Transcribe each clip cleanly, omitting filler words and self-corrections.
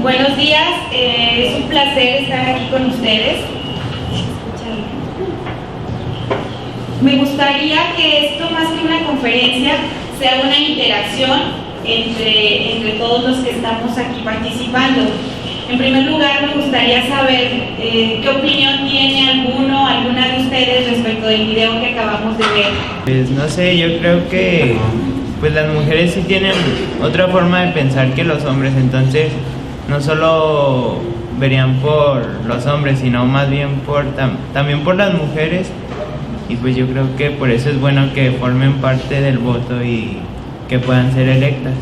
Buenos días, es un placer estar aquí con ustedes. Me gustaría que esto, más que una conferencia, sea una interacción entre todos los que estamos aquí participando. En primer lugar, me gustaría saber qué opinión tiene alguna de ustedes respecto del video que acabamos de ver. Pues no sé, yo creo que pues las mujeres sí tienen otra forma de pensar que los hombres, entonces no solo verían por los hombres, sino más bien también por las mujeres, y pues yo creo que por eso es bueno que formen parte del voto y que puedan ser electas.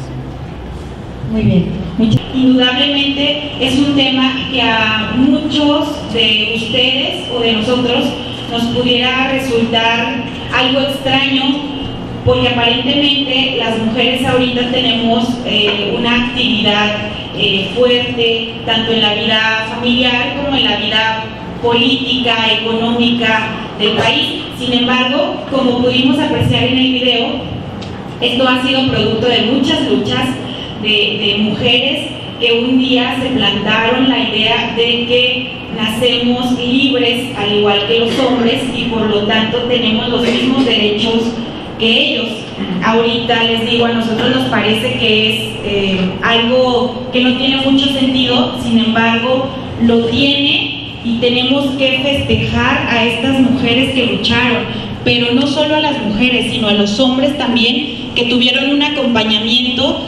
Muy bien. Indudablemente es un tema que a muchos de ustedes o de nosotros nos pudiera resultar algo extraño, porque aparentemente las mujeres ahorita tenemos una actividad fuerte, tanto en la vida familiar como en la vida política, económica del país. Sin embargo, como pudimos apreciar en el video, esto ha sido producto de muchas luchas de mujeres que un día se plantaron la idea de que nacemos libres al igual que los hombres y por lo tanto tenemos los mismos derechos que ellos. Ahorita les digo, a nosotros nos parece que es algo que no tiene mucho sentido, sin embargo lo tiene y tenemos que festejar a estas mujeres que lucharon, pero no solo a las mujeres, sino a los hombres también, que tuvieron un acompañamiento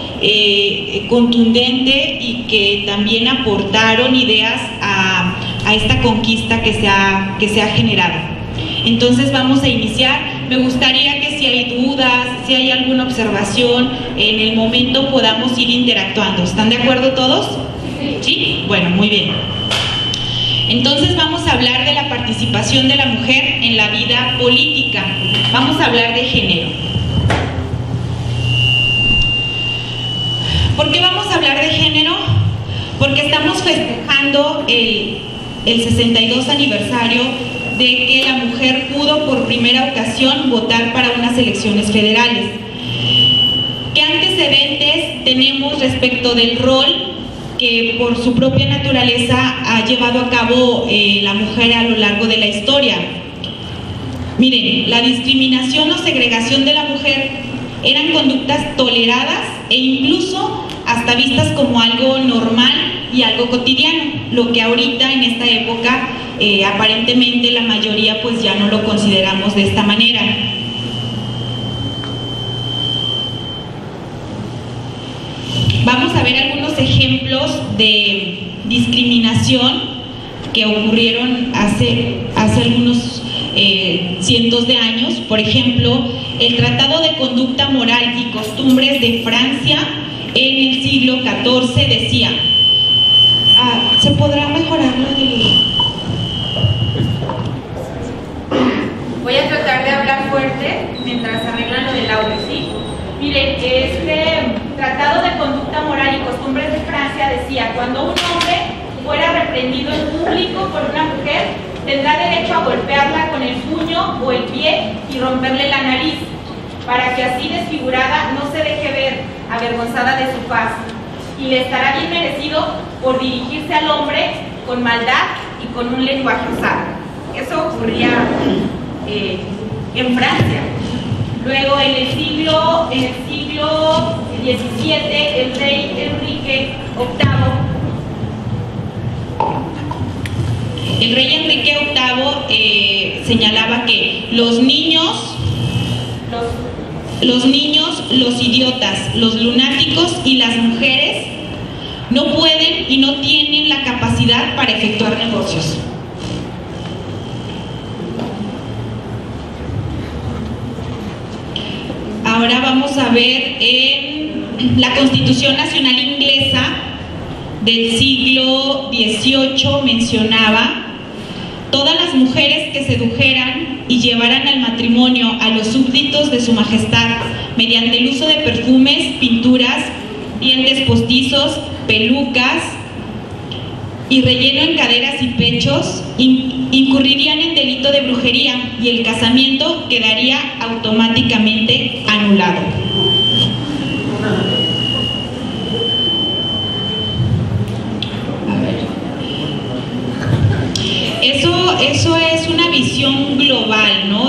contundente y que también aportaron ideas a esta conquista que se ha generado. Entonces vamos a iniciar. Me gustaría que si hay dudas, si hay alguna observación, en el momento podamos ir interactuando. ¿Están de acuerdo todos? ¿Sí? Bueno, muy bien. Entonces vamos a hablar de la participación de la mujer en la vida política. Vamos a hablar de género. ¿Por qué vamos a hablar de género? Porque estamos festejando el 62 aniversario de que la mujer pudo por primera ocasión votar para unas elecciones federales. ¿Qué antecedentes tenemos respecto del rol que por su propia naturaleza ha llevado a cabo la mujer a lo largo de la historia? Miren, la discriminación o segregación de la mujer eran conductas toleradas e incluso hasta vistas como algo normal y algo cotidiano, lo que ahorita en esta época aparentemente la mayoría pues ya no lo consideramos de esta manera. Vamos a ver algunos ejemplos de discriminación que ocurrieron hace algunos cientos de años. Por ejemplo, el Tratado de Conducta Moral y Costumbres de Francia en el siglo XIV decía: ¿se podrá mejorar lo del...? Voy a tratar de hablar fuerte mientras arreglan lo del audio, ¿sí? Miren, este Tratado de Conducta Moral y Costumbres de Francia decía: cuando un hombre fuera reprendido en público por una mujer, tendrá derecho a golpearla con el puño o el pie y romperle la nariz, para que así desfigurada no se deje ver, avergonzada de su faz, y le estará bien merecido por dirigirse al hombre con maldad y con un lenguaje osado. Eso ocurría en Francia. Luego en el siglo XVII, el rey Enrique VIII señalaba que los niños, los idiotas, los lunáticos y las mujeres no pueden y no tienen la capacidad para efectuar negocios. Ahora vamos a ver en la Constitución Nacional Inglesa del siglo XVIII mencionaba: todas las mujeres que sedujeran y llevaran al matrimonio a los súbditos de su majestad mediante el uso de perfumes, pinturas, dientes postizos, pelucas y relleno en caderas y pechos, incurrirían en delito de brujería y el casamiento quedaría automáticamente anulado.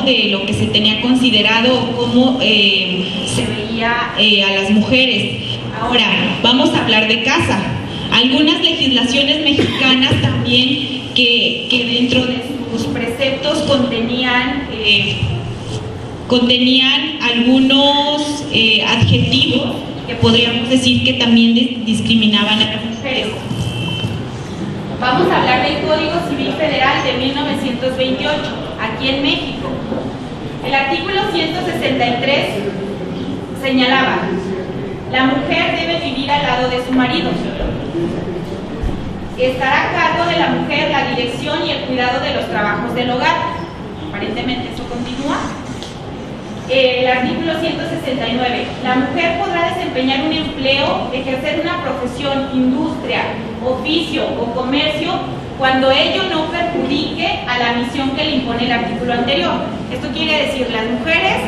De lo que se tenía considerado, cómo se veía a las mujeres. Ahora, vamos a hablar de casa. Algunas legislaciones mexicanas también que dentro de sus preceptos contenían algunos adjetivos que podríamos decir que también discriminaban a las mujeres. Vamos a hablar del Código Civil Federal de 1928, aquí en México. El artículo 163 señalaba: la mujer debe vivir al lado de su marido. Estará a cargo de la mujer la dirección y el cuidado de los trabajos del hogar. Aparentemente eso continúa. El artículo 169. La mujer podrá desempeñar un empleo, ejercer una profesión, industria, oficio o comercio cuando ello no perjudique a la misión que le impone el artículo anterior. Esto quiere decir, las mujeres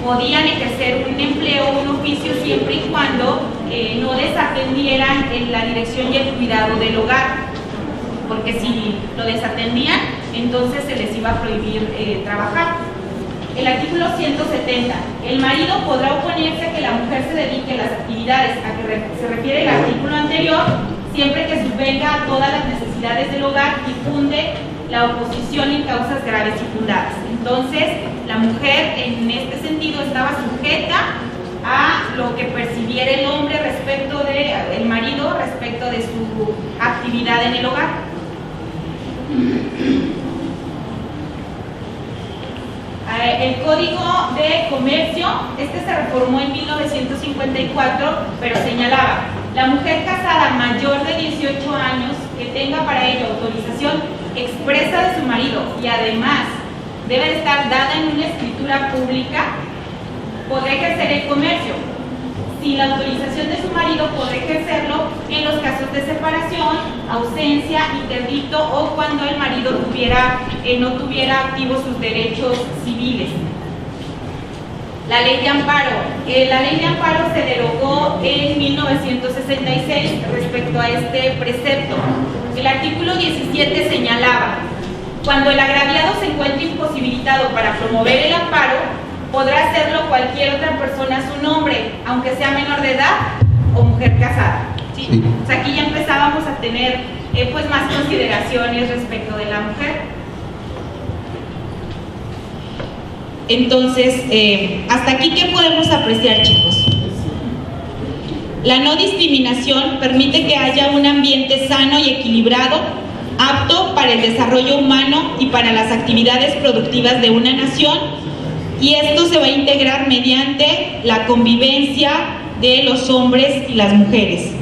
podían ejercer un empleo o un oficio siempre y cuando no desatendieran en la dirección y el cuidado del hogar, porque si lo desatendían, entonces se les iba a prohibir trabajar. El artículo 170. El marido podrá oponerse a que la mujer se dedique a las actividades a que se refiere el artículo anterior, siempre que subvenga a todas las necesidades del hogar y funde la oposición en causas graves y fundadas. Entonces, la mujer en este sentido estaba sujeta a lo que percibiera el hombre respecto de el marido, respecto de su actividad en el hogar. El Código de Comercio, se reformó en 1954, pero señalaba: la mujer casada mayor de 18 años que tenga para ello autorización expresa de su marido y además debe de estar dada en una escritura pública, podrá ejercer el comercio. Sin la autorización de su marido, podrá ejercerlo en los casos de separación, ausencia, interdicto o cuando el marido no tuviera activos sus derechos civiles. La ley de amparo. La ley de amparo se derogó en 1966 respecto a este precepto. El artículo 17 señalaba: cuando el agraviado se encuentre imposibilitado para promover el amparo, podrá hacerlo cualquier otra persona a su nombre, aunque sea menor de edad o mujer casada. ¿Sí? Sí. O sea, aquí ya empezábamos a tener pues más consideraciones respecto de la mujer. Entonces, hasta aquí, ¿qué podemos apreciar, chicos? La no discriminación permite que haya un ambiente sano y equilibrado, apto para el desarrollo humano y para las actividades productivas de una nación. Y esto se va a integrar mediante la convivencia de los hombres y las mujeres.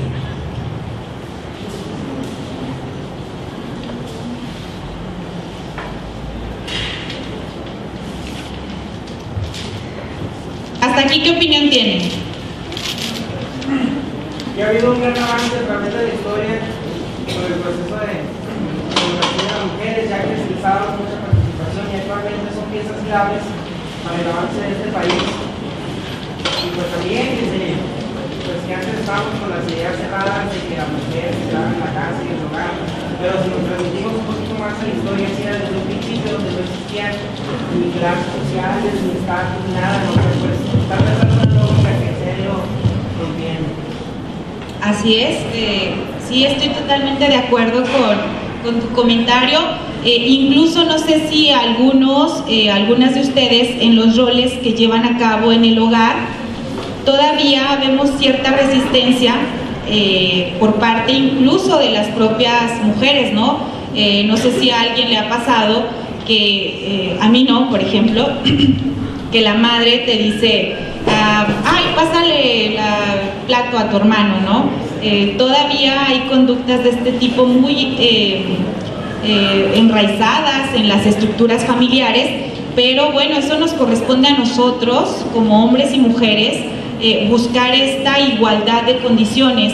¿Hasta aquí qué opinión tienen? Ya ha habido un gran avance a través de la historia sobre el proceso de educación de las mujeres, ya que se les ha dado mucha participación y actualmente son piezas claves para el avance de este país. Y pues también que antes estábamos con las ideas cerradas de que la mujer se quedaba en la casa y el hogar, pero si nos transmitimos un poquito más a la historia, así era desde un principio donde no existían ni clases sociales, ni estatus, ni nada, no, pues tal vez una lógica que en serio entiendo. Así es, sí, estoy totalmente de acuerdo con tu comentario. Incluso no sé si algunas de ustedes en los roles que llevan a cabo en el hogar todavía vemos cierta resistencia por parte incluso de las propias mujeres, ¿no? No sé si a alguien le ha pasado que, a mí no, por ejemplo, que la madre te dice: ay, pásale el plato a tu hermano, ¿no? Todavía hay conductas de este tipo muy enraizadas en las estructuras familiares, pero bueno, eso nos corresponde a nosotros como hombres y mujeres buscar esta igualdad de condiciones,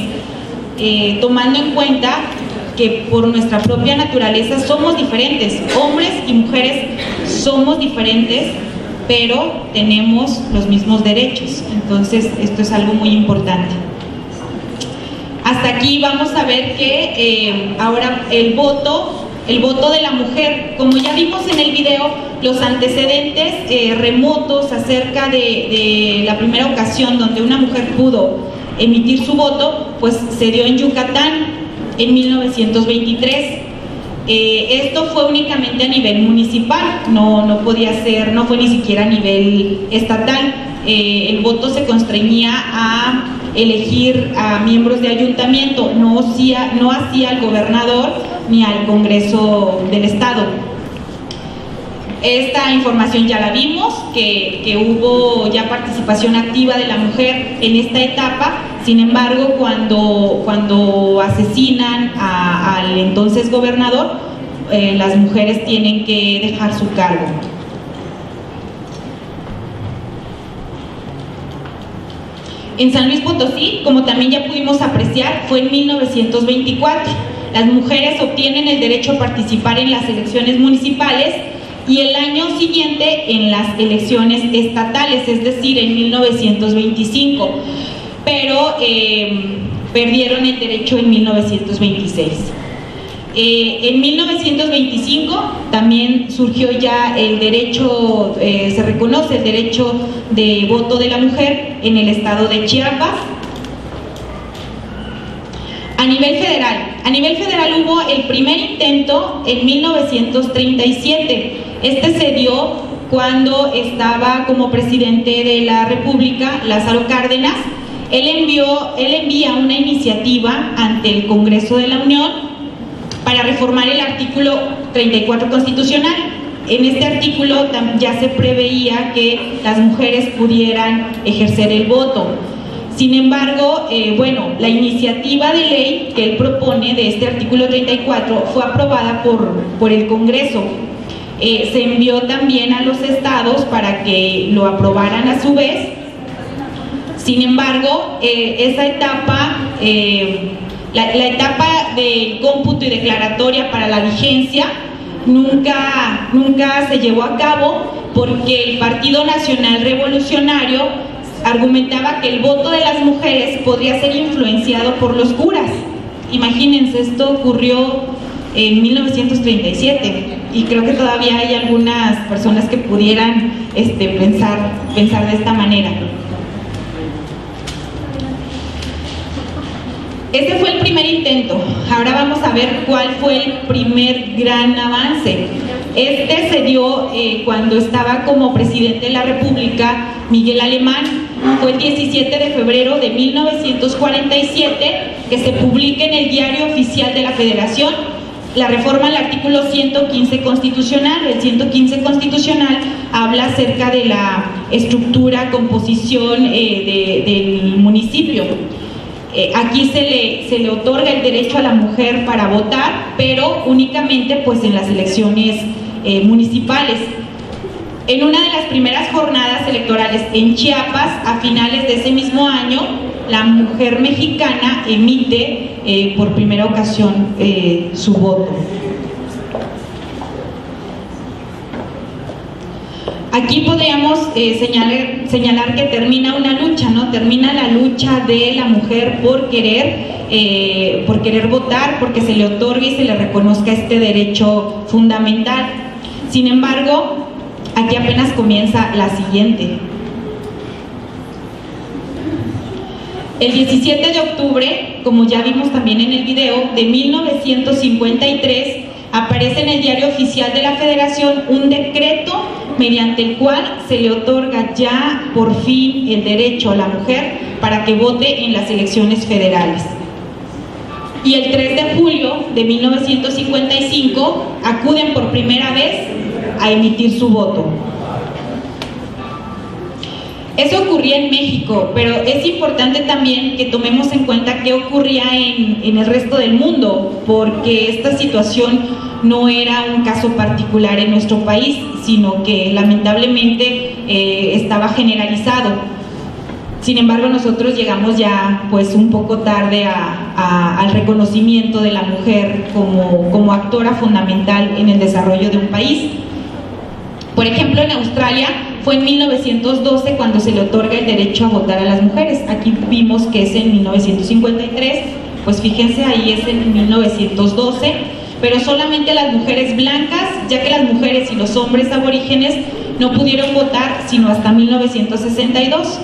tomando en cuenta que por nuestra propia naturaleza somos diferentes, hombres y mujeres somos diferentes, pero tenemos los mismos derechos. Entonces esto es algo muy importante. Hasta aquí vamos a ver que ahora el voto el voto de la mujer. Como ya vimos en el video, los antecedentes remotos acerca de la primera ocasión donde una mujer pudo emitir su voto, pues se dio en Yucatán en 1923. Esto fue únicamente a nivel municipal, no podía ser, no fue ni siquiera a nivel estatal. El voto se constreñía a elegir a miembros de ayuntamiento, no hacía al gobernador ni al Congreso del Estado. Esta información ya la vimos, que hubo ya participación activa de la mujer en esta etapa. Sin embargo, cuando asesinan al entonces gobernador, las mujeres tienen que dejar su cargo. En San Luis Potosí, como también ya pudimos apreciar, fue en 1924. Las mujeres obtienen el derecho a participar en las elecciones municipales y el año siguiente en las elecciones estatales, es decir, en 1925, pero perdieron el derecho en 1926. En 1925 también surgió ya el derecho, se reconoce el derecho de voto de la mujer en el estado de Chiapas. A nivel federal hubo el primer intento en 1937. Este se dio cuando estaba como presidente de la República Lázaro Cárdenas. Él envía una iniciativa ante el Congreso de la Unión para reformar el artículo 34 constitucional. En este artículo ya se preveía que las mujeres pudieran ejercer el voto. Sin embargo, la iniciativa de ley que él propone de este artículo 34 fue aprobada por el Congreso. Se envió también a los estados para que lo aprobaran a su vez. Sin embargo, esa etapa, la etapa del cómputo y declaratoria para la vigencia nunca se llevó a cabo porque el Partido Nacional Revolucionario argumentaba que el voto de las mujeres podría ser influenciado por los curas. Imagínense, esto ocurrió en 1937 y creo que todavía hay algunas personas que pudieran pensar de esta manera. Este fue el primer intento. Ahora vamos a ver cuál fue el primer gran avance. Este se dio cuando estaba como presidente de la República Miguel Alemán. Fue el 17 de febrero de 1947 que se publica en el Diario Oficial de la Federación la reforma al artículo 115 constitucional. El 115 constitucional habla acerca de la estructura, composición del municipio. Aquí se le otorga el derecho a la mujer para votar, pero únicamente pues en las elecciones municipales. En una de las primeras jornadas electorales en Chiapas, a finales de ese mismo año, la mujer mexicana emite por primera ocasión su voto. Aquí podríamos señalar que termina una lucha, ¿no? Termina la lucha de la mujer por querer votar, porque se le otorgue y se le reconozca este derecho fundamental. Sin embargo, aquí apenas comienza la siguiente. El 17 de octubre, como ya vimos también en el video, de 1953, aparece en el Diario Oficial de la Federación un decreto mediante el cual se le otorga ya por fin el derecho a la mujer para que vote en las elecciones federales. Y el 3 de julio de 1955 acuden por primera vez a emitir su voto. Eso ocurría en México, pero es importante también que tomemos en cuenta qué ocurría en el resto del mundo, porque esta situación no era un caso particular en nuestro país, sino que lamentablemente estaba generalizado. Sin embargo, nosotros llegamos ya pues un poco tarde al reconocimiento de la mujer como actora fundamental en el desarrollo de un país. Por ejemplo, en Australia fue en 1912 cuando se le otorga el derecho a votar a las mujeres. Aquí vimos que es en 1953, pues fíjense, ahí es en 1912. pero solamente las mujeres blancas, ya que las mujeres y los hombres aborígenes no pudieron votar sino hasta 1962.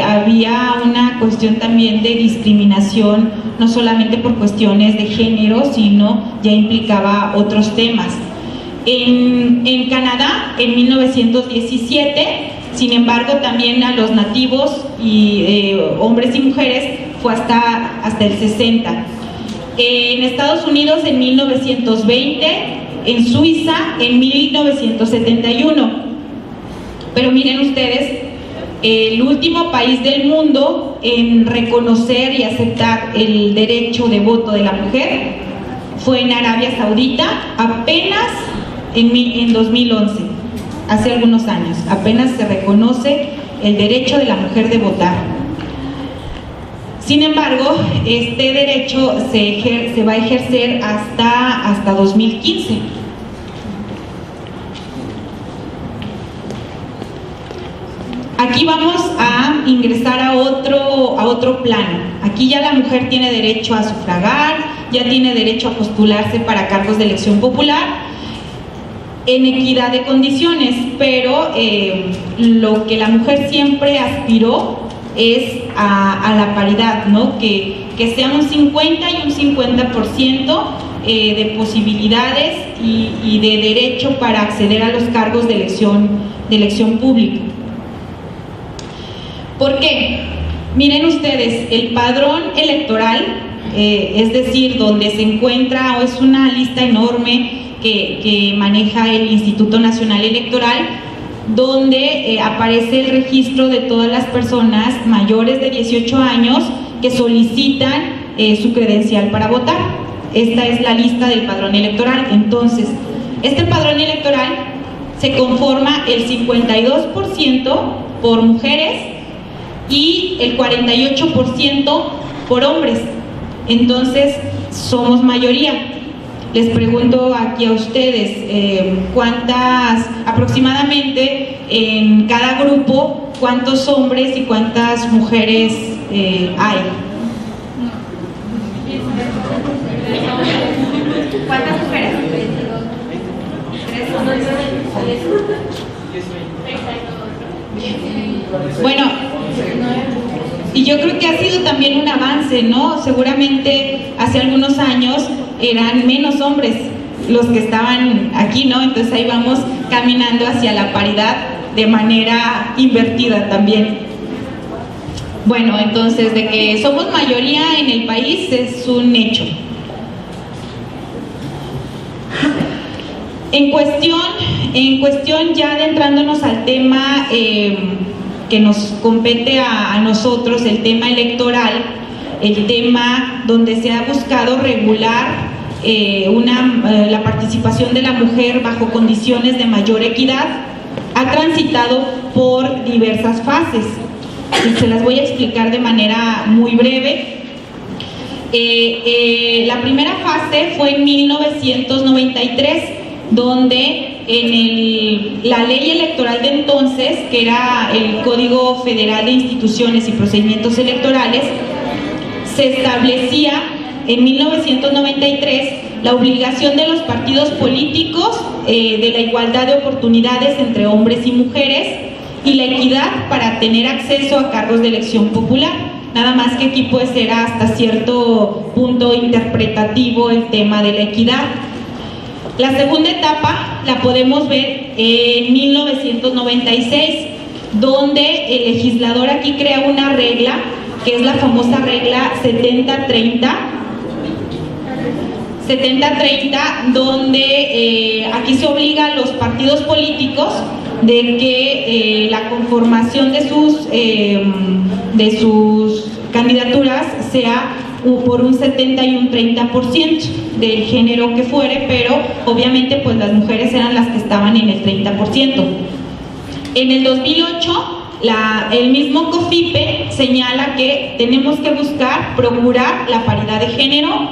Había una cuestión también de discriminación, no solamente por cuestiones de género, sino ya implicaba otros temas. En Canadá, en 1917, sin embargo, también a los nativos y hombres y mujeres fue hasta el 60. En Estados Unidos en 1920, en Suiza en 1971. Pero miren ustedes, el último país del mundo en reconocer y aceptar el derecho de voto de la mujer fue en Arabia Saudita, apenas en 2011, hace algunos años, apenas se reconoce el derecho de la mujer de votar. Sin embargo, este derecho se va a ejercer hasta 2015. Aquí vamos a ingresar a otro plano. Aquí ya la mujer tiene derecho a sufragar, ya tiene derecho a postularse para cargos de elección popular en equidad de condiciones, pero lo que la mujer siempre aspiró es a la paridad, ¿no? Que sea un 50 y un 50% de posibilidades y de derecho para acceder a los cargos de elección pública. ¿Por qué? Miren ustedes, el padrón electoral, es decir, donde se encuentra, o es una lista enorme que maneja el Instituto Nacional Electoral, donde aparece el registro de todas las personas mayores de 18 años que solicitan su credencial para votar. Esta es la lista del padrón electoral. Entonces, este padrón electoral se conforma el 52% por mujeres y el 48% por hombres. Entonces, somos mayoría. Les pregunto aquí a ustedes, ¿cuántas, aproximadamente en cada grupo, cuántos hombres y cuántas mujeres hay? ¿Cuántas mujeres? Bueno, y yo creo que ha sido también un avance, ¿no? Seguramente hace algunos años eran menos hombres los que estaban aquí, ¿no? Entonces ahí vamos caminando hacia la paridad de manera invertida también. Bueno, entonces de que somos mayoría en el país es un hecho. En cuestión ya adentrándonos al tema que nos compete a nosotros, el tema electoral, el tema donde se ha buscado regular la participación de la mujer bajo condiciones de mayor equidad, ha transitado por diversas fases. Y se las voy a explicar de manera muy breve. La primera fase fue en 1993, donde en la ley electoral de entonces, que era el Código Federal de Instituciones y Procedimientos Electorales, se establecía en 1993 la obligación de los partidos políticos de la igualdad de oportunidades entre hombres y mujeres y la equidad para tener acceso a cargos de elección popular. Nada más que aquí pues era hasta cierto punto interpretativo el tema de la equidad. La segunda etapa la podemos ver en 1996, donde el legislador aquí crea una regla, que es la famosa regla 70-30, donde aquí se obliga a los partidos políticos de que la conformación de sus candidaturas sea por un 70 y un 30% del género que fuere, pero obviamente pues las mujeres eran las que estaban en el 30%. En el 2008 el mismo COFIPE señala que tenemos que procurar la paridad de género.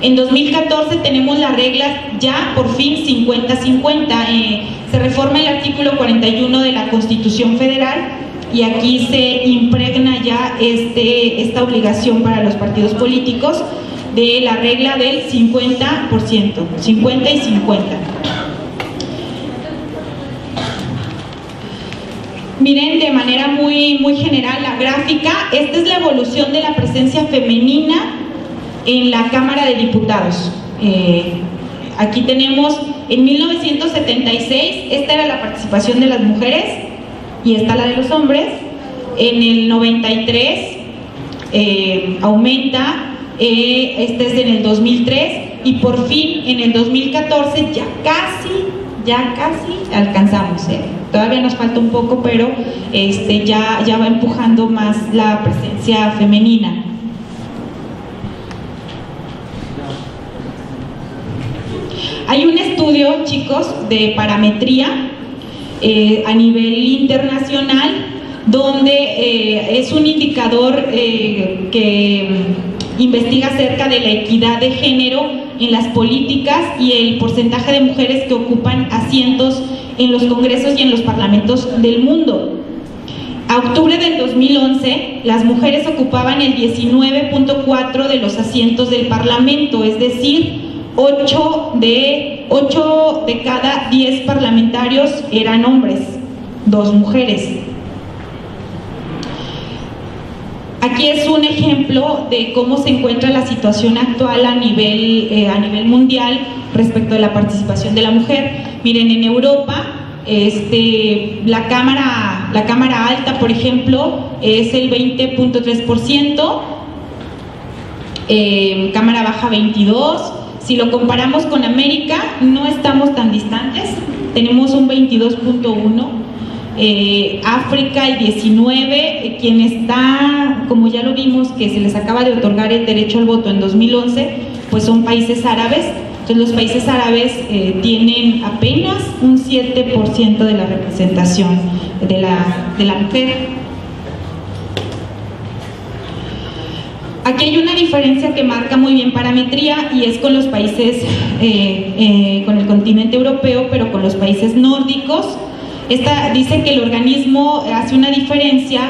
En 2014 tenemos las reglas ya por fin 50-50, se reforma el artículo 41 de la Constitución Federal y aquí se impregna ya esta obligación para los partidos políticos de la regla del 50%, 50 y 50. Miren de manera muy general la gráfica. Esta es la evolución de la presencia femenina en la Cámara de Diputados. Aquí tenemos en 1976, esta era la participación de las mujeres y esta la de los hombres. En el 93 aumenta, este es en el 2003 y por fin en el 2014 ya casi alcanzamos. Todavía nos falta un poco, pero ya va empujando más la presencia femenina. Hay un estudio, chicos, de parametría a nivel internacional, donde es un indicador que investiga acerca de la equidad de género en las políticas y el porcentaje de mujeres que ocupan asientos en los congresos y en los parlamentos del mundo. A octubre del 2011, las mujeres ocupaban el 19.4% de los asientos del parlamento, es decir, 8 de cada 10 parlamentarios eran hombres, 2 mujeres. Aquí es un ejemplo de cómo se encuentra la situación actual a nivel mundial respecto de la participación de la mujer. Miren, en Europa, la cámara alta, por ejemplo, es el 20.3%, cámara baja 22%. Si lo comparamos con América, no estamos tan distantes, tenemos un 22.1%. África el 19%, quien está, como ya lo vimos, que se les acaba de otorgar el derecho al voto en 2011, pues son países árabes. Entonces los países árabes tienen apenas un 7% de la representación de la mujer. Aquí hay una diferencia que marca muy bien parametría y es con los países, con el continente europeo, pero con los países nórdicos. Esta dice que el organismo hace una diferencia,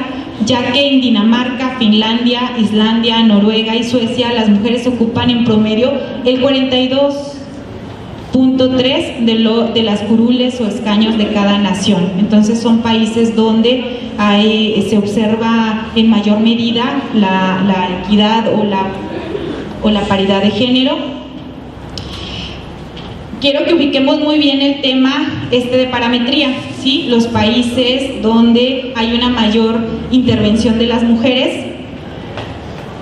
ya que en Dinamarca, Finlandia, Islandia, Noruega y Suecia las mujeres ocupan en promedio el 42.3% de las curules o escaños de cada nación. Entonces son países donde se observa en mayor medida la equidad o la paridad de género. Quiero que ubiquemos muy bien el tema de parametría, ¿sí? Los países donde hay una mayor intervención de las mujeres,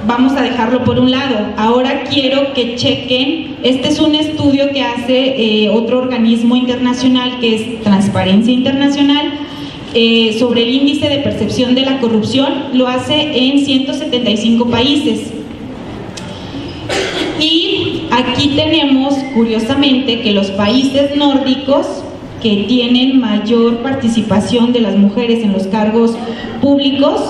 vamos a dejarlo por un lado. Ahora quiero que chequen, este es un estudio que hace otro organismo internacional que es Transparencia Internacional, sobre el índice de percepción de la corrupción. Lo hace en 175 países. Y aquí tenemos, curiosamente, que los países nórdicos que tienen mayor participación de las mujeres en los cargos públicos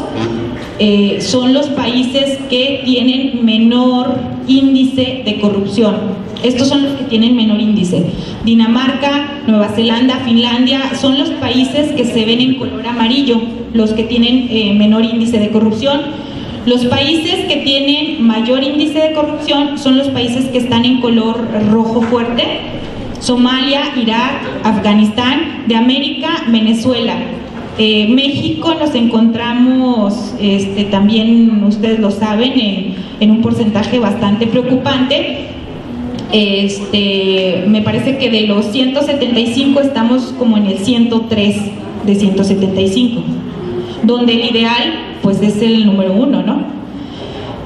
son los países que tienen menor índice de corrupción. Estos son los que tienen menor índice. Dinamarca, Nueva Zelanda, Finlandia son los países que se ven en color amarillo, los que tienen menor índice de corrupción. Los países que tienen mayor índice de corrupción son los países que están en color rojo fuerte: Somalia, Irak, Afganistán. De América, Venezuela. México nos encontramos, también ustedes lo saben, en un porcentaje bastante preocupante. Me parece que de los 175 estamos como en el 103 de 175, donde el ideal pues es el número 1, ¿no?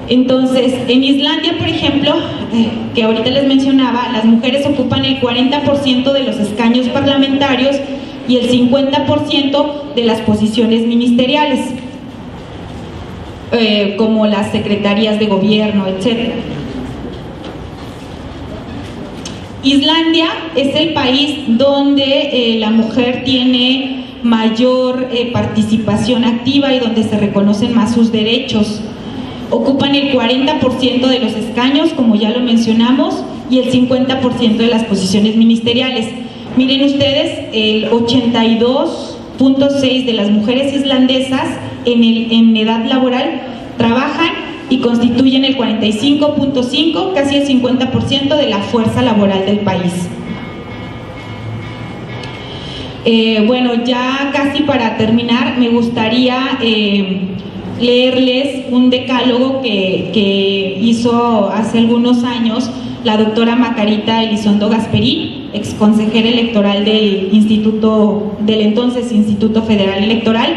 Entonces, en Islandia, por ejemplo, que ahorita les mencionaba, las mujeres ocupan el 40% de los escaños parlamentarios y el 50% de las posiciones ministeriales, como las secretarías de gobierno, etc. Islandia es el país donde la mujer tiene mayor participación activa y donde se reconocen más sus derechos. Ocupan el 40% de los escaños, como ya lo mencionamos, y el 50% de las posiciones ministeriales. Miren ustedes, el 82.6% de las mujeres islandesas en edad laboral trabajan y constituyen el 45.5, casi el 50% de la fuerza laboral del país. Bueno, ya casi para terminar, me gustaría leerles un decálogo que hizo hace algunos años la doctora Macarita Elizondo Gasperín, ex consejera electoral del entonces Instituto Federal Electoral.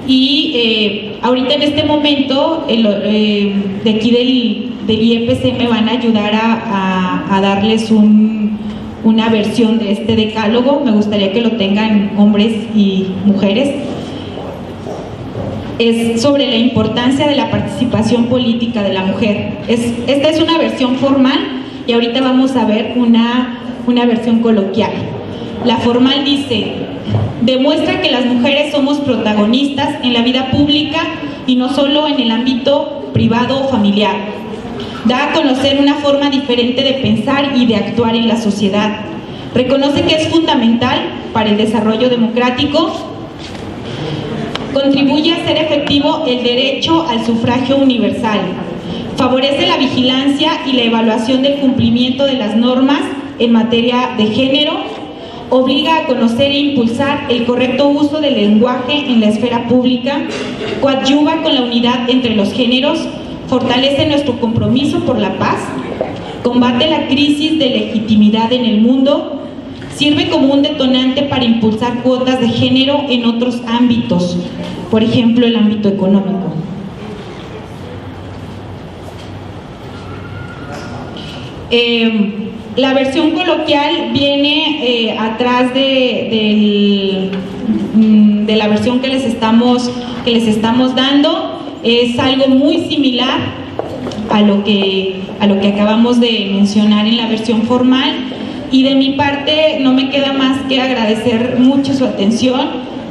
Y ahorita en este momento de aquí del IEPC me van a ayudar a darles una versión de este decálogo. Me gustaría que lo tengan hombres y mujeres. Es sobre la importancia de la participación política de la mujer. Esta es una versión formal y ahorita vamos a ver una versión coloquial. La formal dice: demuestra que las mujeres somos protagonistas en la vida pública y no solo en el ámbito privado o familiar. Da a conocer una forma diferente de pensar y de actuar en la sociedad. Reconoce que es fundamental para el desarrollo democrático. Contribuye a hacer efectivo el derecho al sufragio universal. Favorece la vigilancia y la evaluación del cumplimiento de las normas en materia de género. Obliga a conocer e impulsar el correcto uso del lenguaje en la esfera pública. Coadyuva con la unidad entre los géneros. Fortalece nuestro compromiso por la paz. Combate la crisis de legitimidad en el mundo. Sirve como un detonante para impulsar cuotas de género en otros ámbitos, por ejemplo, el ámbito económico. La versión coloquial viene atrás de la versión que les estamos dando. Es algo muy similar a lo que acabamos de mencionar en la versión formal. Y de mi parte no me queda más que agradecer mucho su atención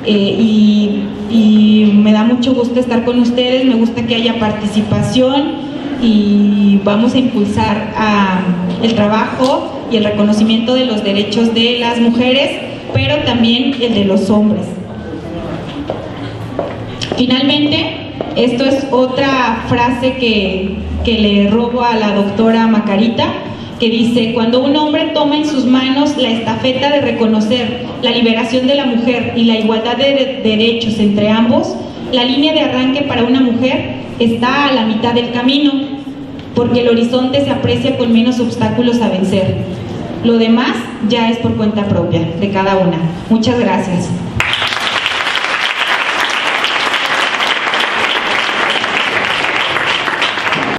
y me da mucho gusto estar con ustedes. Me gusta que haya participación y vamos a impulsar el trabajo y el reconocimiento de los derechos de las mujeres, pero también el de los hombres. Finalmente, esto es otra frase que le robo a la doctora Macarita, que dice: cuando un hombre toma en sus manos la estafeta de reconocer la liberación de la mujer y la igualdad de derechos entre ambos, la línea de arranque para una mujer está a la mitad del camino, porque el horizonte se aprecia con menos obstáculos a vencer. Lo demás ya es por cuenta propia de cada una. Muchas gracias.